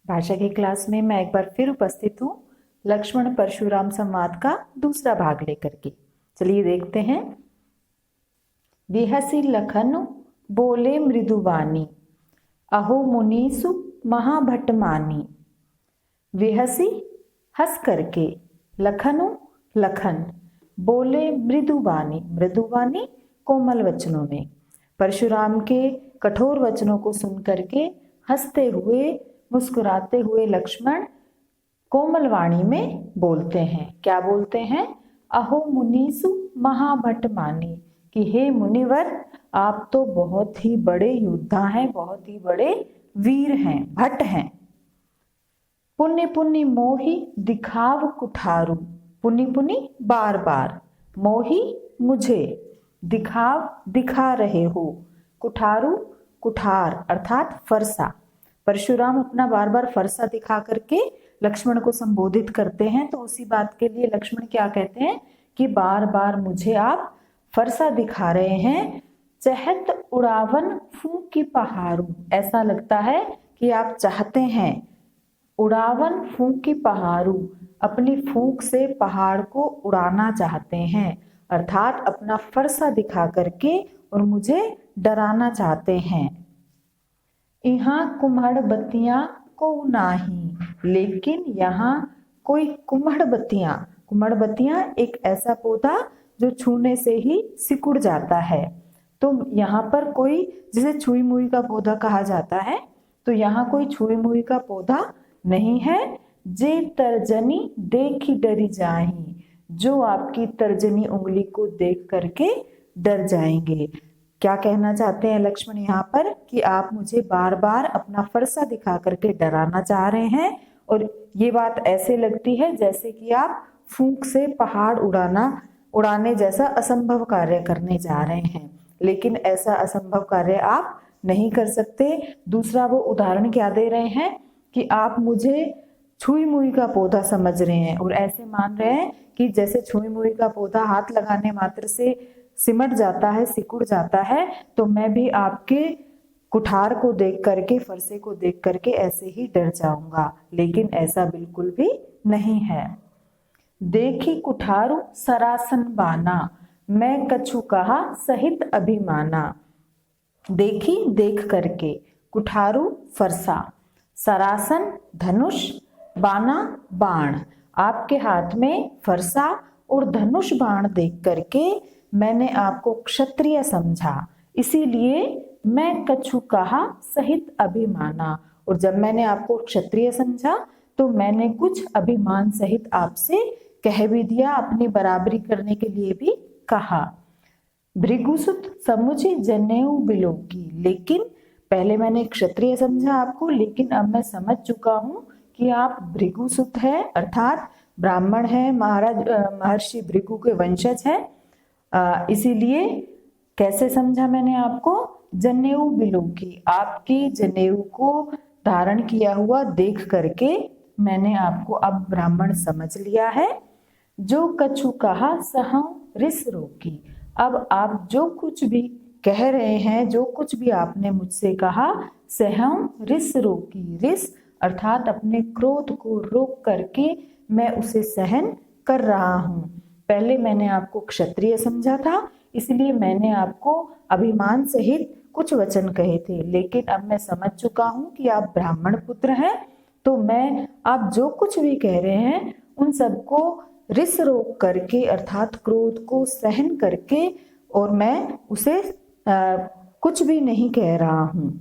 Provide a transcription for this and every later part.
भाषा की क्लास में मैं एक बार फिर उपस्थित हूँ लक्ष्मण परशुराम संवाद का दूसरा भाग लेकर के। चलिए देखते हैं। विहसी लखन बोले मृदुवानी, अहो मुनीसु महाभट मानी। विहसी हंस करके, लखनु लखन, बोले मृदुवानी, मृदुवानी कोमल वचनों में। परशुराम के कठोर वचनों को सुन करके हंसते हुए मुस्कुराते हुए लक्ष्मण कोमल वाणी में बोलते हैं। क्या बोलते हैं? अहो मुनीसु महाभट मानी, कि हे मुनिवर, आप तो बहुत ही बड़े योद्धा हैं, बहुत ही बड़े वीर हैं, भट्ट हैं। पुण्य पुण्य मोही दिखाव कुठारू, पुनि पुनि बार बार, मोही मुझे, दिखाव दिखा रहे हो, कुठारू कुठार अर्थात फरसा। परशुराम अपना बार बार फरसा दिखा करके लक्ष्मण को संबोधित करते हैं। तो उसी बात के लिए लक्ष्मण क्या कहते हैं कि बार बार मुझे आप फरसा दिखा रहे हैं। चहत उड़ावन फूंक की पहाड़ू, ऐसा लगता है कि आप चाहते हैं। उड़ावन फूंक की पहाड़ू, अपनी फूंक से पहाड़ को उड़ाना चाहते हैं, अर्थात अपना फरसा दिखा करके और मुझे डराना चाहते हैं। यहाँ कुम्हड़ बत्तियां को नाही, लेकिन यहाँ कोई कुम्हड़ बत्तियां एक ऐसा पौधा जो छूने से ही सिकुड़ जाता है। तो यहाँ पर कोई, जिसे छुई मुई का पौधा कहा जाता है, तो यहाँ कोई छुई मुई का पौधा नहीं है। जे तर्जनी देखी डरी जाही, जो आपकी तर्जनी उंगली को देख करके डर जाएंगे। क्या कहना चाहते हैं लक्ष्मण यहाँ पर कि आप मुझे बार बार अपना फरसा दिखा करके डराना चाह रहे हैं, और ये बात ऐसे लगती है जैसे कि आप फूंक से पहाड़ उड़ाने जैसा असंभव कार्य करने जा रहे हैं, लेकिन ऐसा असंभव कार्य आप नहीं कर सकते। दूसरा वो उदाहरण क्या दे रहे हैं कि आप मुझे छुई मुई का पौधा समझ रहे हैं और ऐसे मान रहे हैं कि जैसे छुई मुई का पौधा हाथ लगाने मात्र से सिमट जाता है, सिकुड़ जाता है, तो मैं भी आपके कुठार को देख करके, फरसे को देख करके ऐसे ही डर जाऊंगा, लेकिन ऐसा बिल्कुल भी नहीं है। देखी कुठारू सरासन बाना, मैं कछु कहा सहित अभिमाना। देखी देख करके, कुठारू फरसा, सरासन धनुष, बाना बाण, आपके हाथ में फरसा और धनुष बाण देख करके मैंने आपको क्षत्रिय समझा, इसीलिए मैं कछु कहा सहित अभिमाना। और जब मैंने आपको क्षत्रिय समझा तो मैंने कुछ अभिमान सहित आपसे कह भी दिया, अपनी बराबरी करने के लिए भी कहा। भृगुसुत समुझे जनेऊ बिलोकी, लेकिन पहले मैंने क्षत्रिय समझा आपको, लेकिन अब मैं समझ चुका हूँ कि आप भृगुसुत है, अर्थात ब्राह्मण है, महाराज महर्षि भृगु के वंशज है। इसीलिए कैसे समझा मैंने आपको? जनेऊ बिलोकी, आपकी जनेऊ को धारण किया हुआ देख करके मैंने आपको अब ब्राह्मण समझ लिया है। जो कछु कहा सहु रिस रोकी, अब आप जो कुछ भी कह रहे हैं, जो कुछ भी आपने मुझसे कहा, सहु रिस रोकी, रिस अर्थात अपने क्रोध को रोक करके मैं उसे सहन कर रहा हूँ। पहले मैंने आपको क्षत्रिय समझा था, इसलिए मैंने आपको अभिमान सहित कुछ वचन कहे थे, लेकिन अब मैं समझ चुका हूँ कि आप ब्राह्मण पुत्र हैं, तो मैं आप जो कुछ भी कह रहे हैं उन सबको रिस रोक करके, अर्थात क्रोध को सहन करके, और मैं उसे कुछ भी नहीं कह रहा हूँ।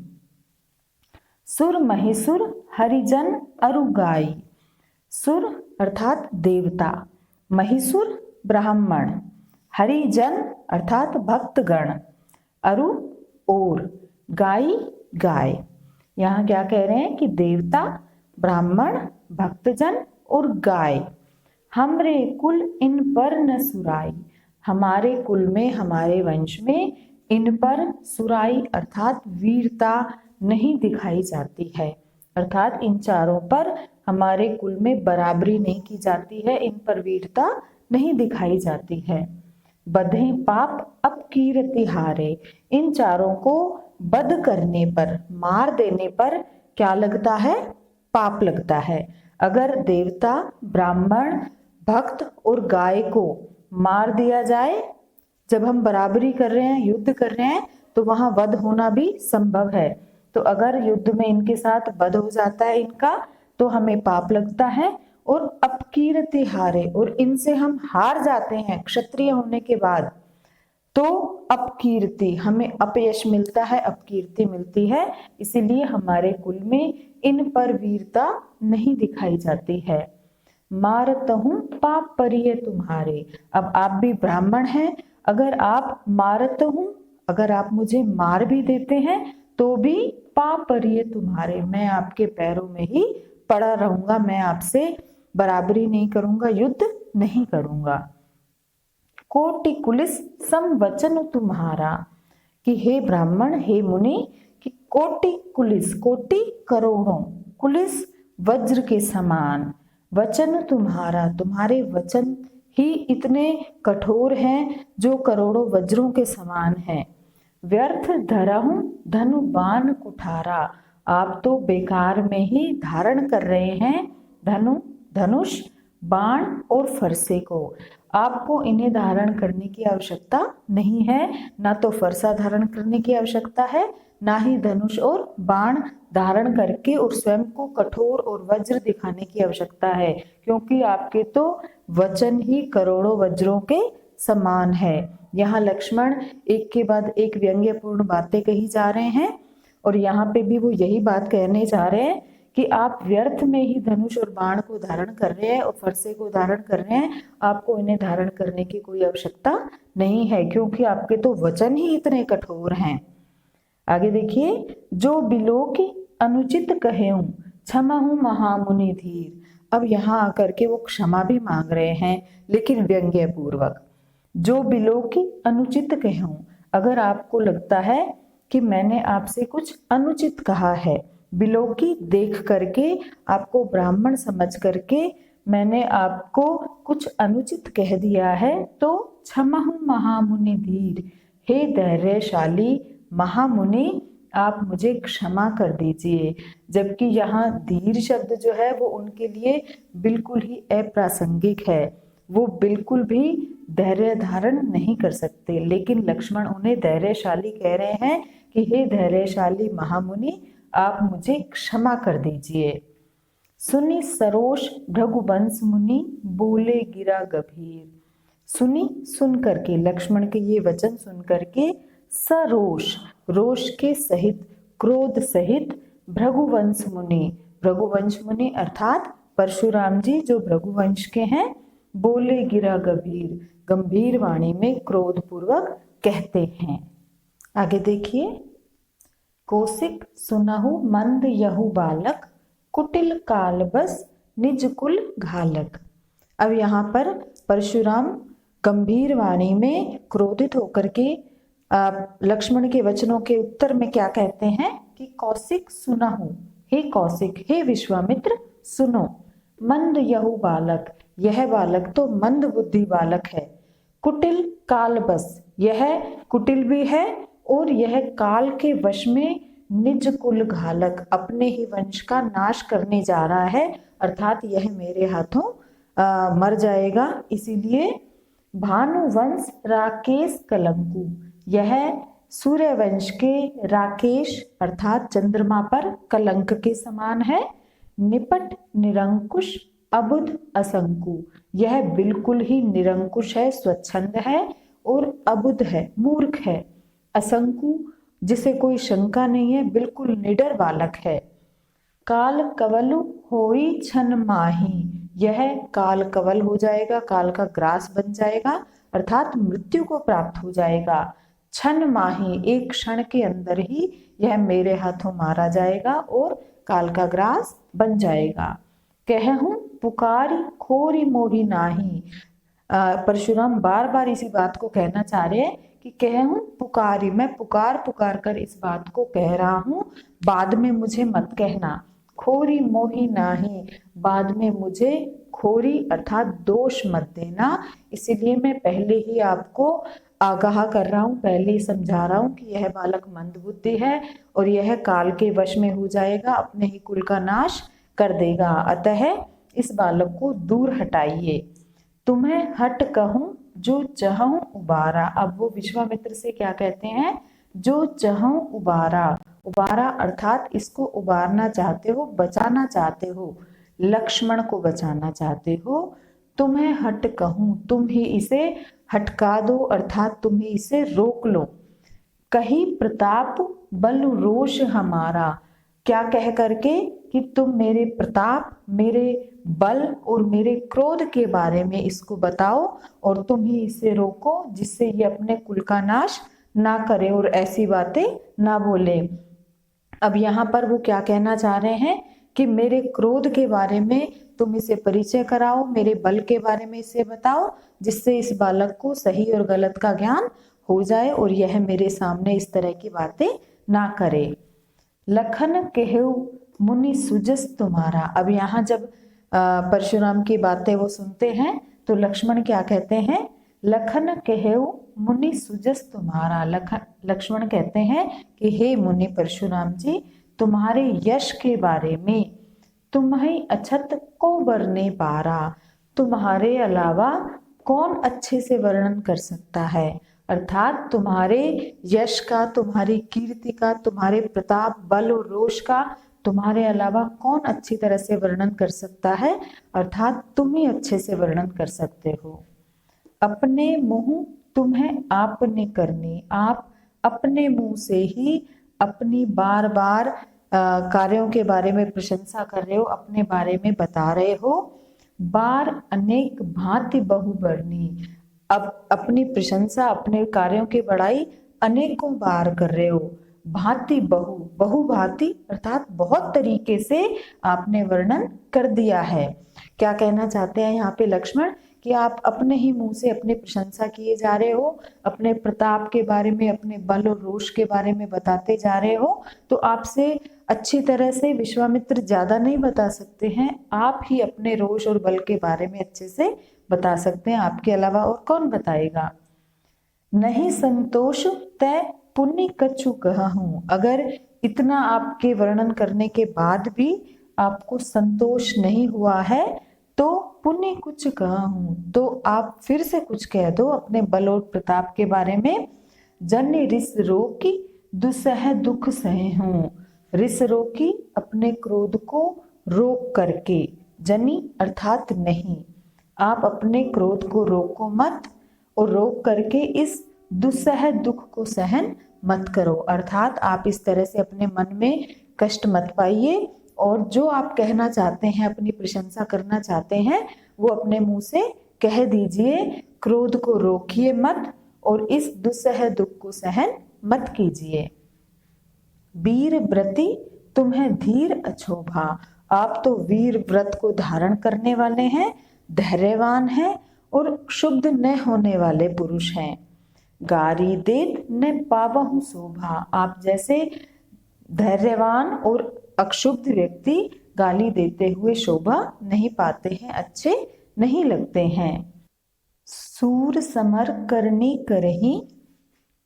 सुर महिसुर हरिजन अरुगाई, सुर अर्थात देवता, महिसुर ब्राह्मण, हरिजन अर्थात भक्तगण, अरु और, गाई गाय। यहाँ क्या कह रहे हैं कि देवता, ब्राह्मण, भक्तजन और गाय। हमरे कुल इन पर न सुराई, हमारे कुल में, हमारे वंश में इन पर सुराई अर्थात वीरता नहीं दिखाई जाती है, अर्थात इन चारों पर हमारे कुल में बराबरी नहीं की जाती है, इन पर वीरता नहीं दिखाई जाती है। बधे पाप अब कीरति हारे, इन चारों को वध करने पर, मार देने पर क्या लगता है? पाप लगता है। अगर देवता, ब्राह्मण, भक्त और गाय को मार दिया जाए, जब हम बराबरी कर रहे हैं, युद्ध कर रहे हैं, तो वहां वध होना भी संभव है। तो अगर युद्ध में इनके साथ वध हो जाता है इनका, तो हमें पाप लगता है। और अपकीर्ति हारे, और इनसे हम हार जाते हैं क्षत्रिय होने के बाद, तो अपकीर्ति, हमें अपयश मिलता है, अपकीर्ति मिलती है। इसीलिए हमारे कुल में इन पर वीरता नहीं दिखाई जाती है। मारत हूं पाप परिये तुम्हारे। अब आप भी ब्राह्मण हैं, अगर आप मारत हूं, अगर आप मुझे मार भी देते हैं, तो भी पाप परिये तुम्हारे, मैं आपके पैरों में ही पड़ा रहूंगा, मैं आपसे बराबरी नहीं करूंगा, युद्ध नहीं करूंगा। कोटि कुलिस समवचन तुम्हारा, कि हे ब्राह्मण, हे मुनि, कि कोटि कुलिस, कोटि करोड़ों, कुलिस वज्र के समान, वचन तुम्हारा, तुम्हारे वचन ही इतने कठोर हैं जो करोड़ों वज्रों के समान हैं। व्यर्थ धरहूं धनु बाण कुठारा, आप तो बेकार में ही धारण कर रहे हैं धनुष, बाण और फरसे को। आपको इन्हें धारण करने की आवश्यकता नहीं है, ना तो फरसा धारण करने की आवश्यकता है, ना ही धनुष और बाण धारण करके और स्वयं को कठोर और वज्र दिखाने की आवश्यकता है, क्योंकि आपके तो वचन ही करोड़ों वज्रों के समान है। यहाँ लक्ष्मण एक के बाद एक व्यंग्यपूर्ण बातें कही जा रहे हैं, और यहाँ पे भी वो यही बात कहने जा रहे हैं कि आप व्यर्थ में ही धनुष और बाण को धारण कर रहे हैं और फरसे को धारण कर रहे हैं, आपको इन्हें धारण करने की कोई आवश्यकता नहीं है, क्योंकि आपके तो वचन ही इतने कठोर हैं। आगे देखिए, जो बिलो की अनुचित कहेऊं क्षमाहूं महामुनि धीर। अब यहाँ आकर के वो क्षमा भी मांग रहे हैं, लेकिन व्यंग्य पूर्वक। जो बिलो की अनुचित कहूं, अगर आपको लगता है कि मैंने आपसे कुछ अनुचित कहा है, बिलो की देख करके, आपको ब्राह्मण समझ करके मैंने आपको कुछ अनुचित कह दिया है, तो क्षमाहूं महामुनि धीर, हे धैर्यशाली महामुनि, आप मुझे क्षमा कर दीजिए। जबकि यहाँ धीर शब्द जो है वो उनके लिए बिल्कुल ही अप्रासंगिक है, वो बिल्कुल भी धैर्य धारण नहीं कर सकते, लेकिन लक्ष्मण उन्हें धैर्यशाली कह रहे हैं कि हे धैर्यशाली महामुनि, आप मुझे क्षमा कर दीजिए। सुनी सरोष भृगुवंश मुनि, बोले गिरा गंभीर। सुनी, सुन करके, लक्ष्मण के ये वचन सुन करके, सरोष, रोष के सहित, क्रोध सहित, भृगुवंश मुनि, भृगुवंश मुनि अर्थात परशुराम जी जो भृगुवंश के हैं, बोले गिरा गंभीर, गंभीर वाणी में क्रोध पूर्वक कहते हैं। आगे देखिए, कौशिक सुनहु मंद यहु बालक, कुटिल काल बस निज कुल घालक। अब यहाँ पर परशुराम गंभीर वाणी में क्रोधित होकर के लक्ष्मण के वचनों के उत्तर में क्या कहते हैं कि कौशिक सुनहु, हे कौशिक, हे विश्वामित्र, सुनो, मंद यहु बालक, यह बालक तो मंद बुद्धि बालक है, कुटिल काल बस, यह कुटिल भी है और यह काल के वश में निज कुल घालक, अपने ही वंश का नाश करने जा रहा है, अर्थात यह मेरे हाथों मर जाएगा। इसीलिए भानुवंश राकेश कलंकु, यह सूर्य वंश के राकेश अर्थात चंद्रमा पर कलंक के समान है। निपट निरंकुश अबुध असंकु, यह बिल्कुल ही निरंकुश है, स्वच्छंद है और अबुध है, मूर्ख है। असंकु, जिसे कोई शंका नहीं है, बिल्कुल निडर बालक है। काल कवलु होई छन माही, यह काल कवल हो जाएगा, काल का ग्रास बन जाएगा, अर्थात मृत्यु को प्राप्त हो जाएगा। छन माही, एक क्षण के अंदर ही यह मेरे हाथों मारा जाएगा और काल का ग्रास बन जाएगा। कहूं पुकारी खोरी मोही नाही, परशुराम बार बार इसी बात को कहना चाह रहे हैं कि कहूं पुकारी, मैं पुकार पुकार कर इस बात को कह रहा हूं, बाद में मुझे मत कहना। खोरी मोही नाही, बाद में मुझे खोरी अर्थात दोष मत देना, इसीलिए मैं पहले ही आपको आगाह कर रहा हूं, पहले ही समझा रहा हूं कि यह बालक मंदबुद्धि है और यह काल के वश में हो जाएगा, अपने ही कुल का नाश कर देगा, अतः इस बालक को दूर हटाइए। तुम्हें हट कहूं जो चहूं उबारा। अब वो विश्वामित्र से क्या कहते हैं, जो चहूं उबारा। उबारा अर्थात इसको उबारना चाहते हो, बचाना चाहते हो, लक्ष्मण को बचाना चाहते हो। तुम्हें हट कहूं, तुम ही इसे हटका दो, अर्थात तुम ही इसे रोक लो। कही प्रताप बल रोष हमारा, क्या कह करके कि तुम मेरे प्रताप, मेरे बल और मेरे क्रोध के बारे में इसको बताओ और तुम ही इसे रोको, जिससे ये अपने कुल का नाश ना करे और ऐसी बातें ना बोले। अब यहाँ पर वो क्या कहना चाह रहे हैं कि मेरे क्रोध के बारे में तुम इसे परिचय कराओ, मेरे बल के बारे में इसे बताओ, जिससे इस बालक को सही और गलत का ज्ञान हो जाए और यह मेरे सामने इस तरह की बातें ना करे। लखन कहेउ मुनि सुजस तुम्हारा। अब यहाँ जब परशुराम की बातें वो सुनते हैं तो लक्ष्मण क्या कहते हैं, लखन कहेउ मुनि सुजस तुम्हारा। लक्ष्मण कहते हैं कि हे मुनि परशुराम जी, तुम्हारे यश के बारे में, तुम्हें अछत को बरने पारा, तुम्हारे अलावा कौन अच्छे से वर्णन कर सकता है। अर्थात तुम्हारे यश का, तुम्हारी कीर्ति का, तुम्हारे प्रताप, बल और रोष का तुम्हारे अलावा कौन अच्छी तरह से वर्णन कर सकता है, अर्थात तुम ही अच्छे से वर्णन कर सकते हो। अपने मुंह तुम्हें आपने करनी, आप अपने मुंह से ही अपनी बार बार कार्यों के बारे में प्रशंसा कर रहे हो, अपने बारे में बता रहे हो। बार अनेक भांति बहुबरनी, अब अपनी प्रशंसा, अपने कार्यों की बड़ाई अनेकों बार कर रहे हो। भांति बहु, बहुभांति अर्थात बहुत तरीके से आपने वर्णन कर दिया है। क्या कहना चाहते हैं यहाँ पे लक्ष्मण कि आप अपने ही मुंह से अपनी प्रशंसा किए जा रहे हो, अपने प्रताप के बारे में, अपने बल और रोष के बारे में बताते जा रहे हो, तो आपसे अच्छी तरह से विश्वामित्र ज्यादा नहीं बता सकते हैं। आप ही अपने रोष और बल के बारे में अच्छे से बता सकते हैं, आपके अलावा और कौन बताएगा। नहीं संतोष तय पुण्य कछु कहूं। अगर इतना आपके वर्णन करने के बाद भी आपको संतोष नहीं हुआ है तो पुण्य कुछ कहूं, तो आप फिर से कुछ कह दो अपने बल और प्रताप के बारे में। जन रिस रोकी दुसह दुख सहे हूं। रिस रोकी, अपने क्रोध को रोक करके, जनी अर्थात नहीं, आप अपने क्रोध को रोको मत और रोक करके इस दुस्सह दुख को सहन मत करो। अर्थात आप इस तरह से अपने मन में कष्ट मत पाइए और जो आप कहना चाहते हैं, अपनी प्रशंसा करना चाहते हैं, वो अपने मुंह से कह दीजिए। क्रोध को रोकिए मत और इस दुस्सह दुख को सहन मत कीजिए। वीर व्रति तुम्हें धीर अछोभा। आप तो वीर व्रत को धारण करने वाले हैं, धैर्यवान हैं और क्षुब्ध न होने वाले पुरुष हैं। गारी देत न पावहु शोभा। आप जैसे धैर्यवान और अक्षुब्ध व्यक्ति गाली देते हुए शोभा नहीं पाते हैं, अच्छे नहीं लगते हैं। सूर समर करनी करही,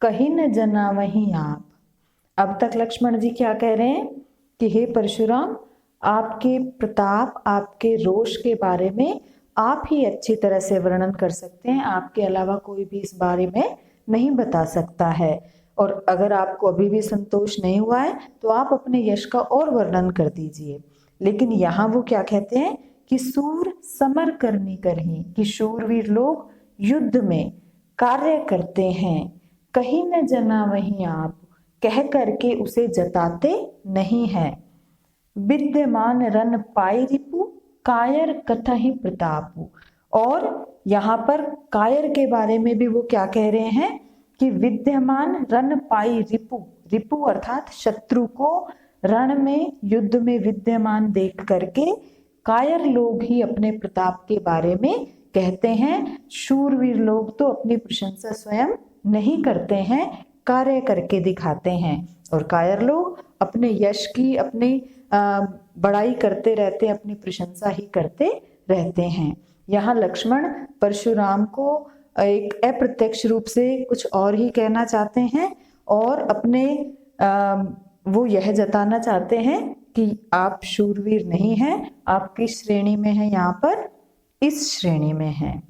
कहीं न जना वही आप। अब तक लक्ष्मण जी क्या कह रहे हैं कि हे परशुराम, आपके प्रताप, आपके रोष के बारे में आप ही अच्छी तरह से वर्णन कर सकते हैं, आपके अलावा कोई भी इस बारे में नहीं बता सकता है। और अगर आपको अभी भी संतोष नहीं हुआ है तो आप अपने यश का और वर्णन कर दीजिए। लेकिन यहाँ वो क्या कहते हैं कि सूर समर करनी करही, कि शूरवीर लोग युद्ध में कार्य करते हैं। कहीं न जना वही आप, कह करके उसे जताते नहीं है। विद्यमान रन पाई रिपु, कायर कथहि प्रतापु। और यहाँ पर कायर के बारे में भी वो क्या कह रहे हैं कि विद्यमान रन पाई रिपु, रिपु अर्थात शत्रु को रण में, युद्ध में विद्यमान देख करके कायर लोग ही अपने प्रताप के बारे में कहते हैं। शूरवीर लोग तो अपनी प्रशंसा स्वयं नहीं करते हैं, कार्य करके दिखाते हैं। और कायर लोग अपने यश की, अपनी बड़ाई करते रहते हैं, अपनी प्रशंसा ही करते रहते हैं। यहाँ लक्ष्मण परशुराम को एक अप्रत्यक्ष रूप से कुछ और ही कहना चाहते हैं और अपने वो यह जताना चाहते हैं कि आप शूरवीर नहीं हैं, आप किस श्रेणी में हैं, यहाँ पर इस श्रेणी में हैं।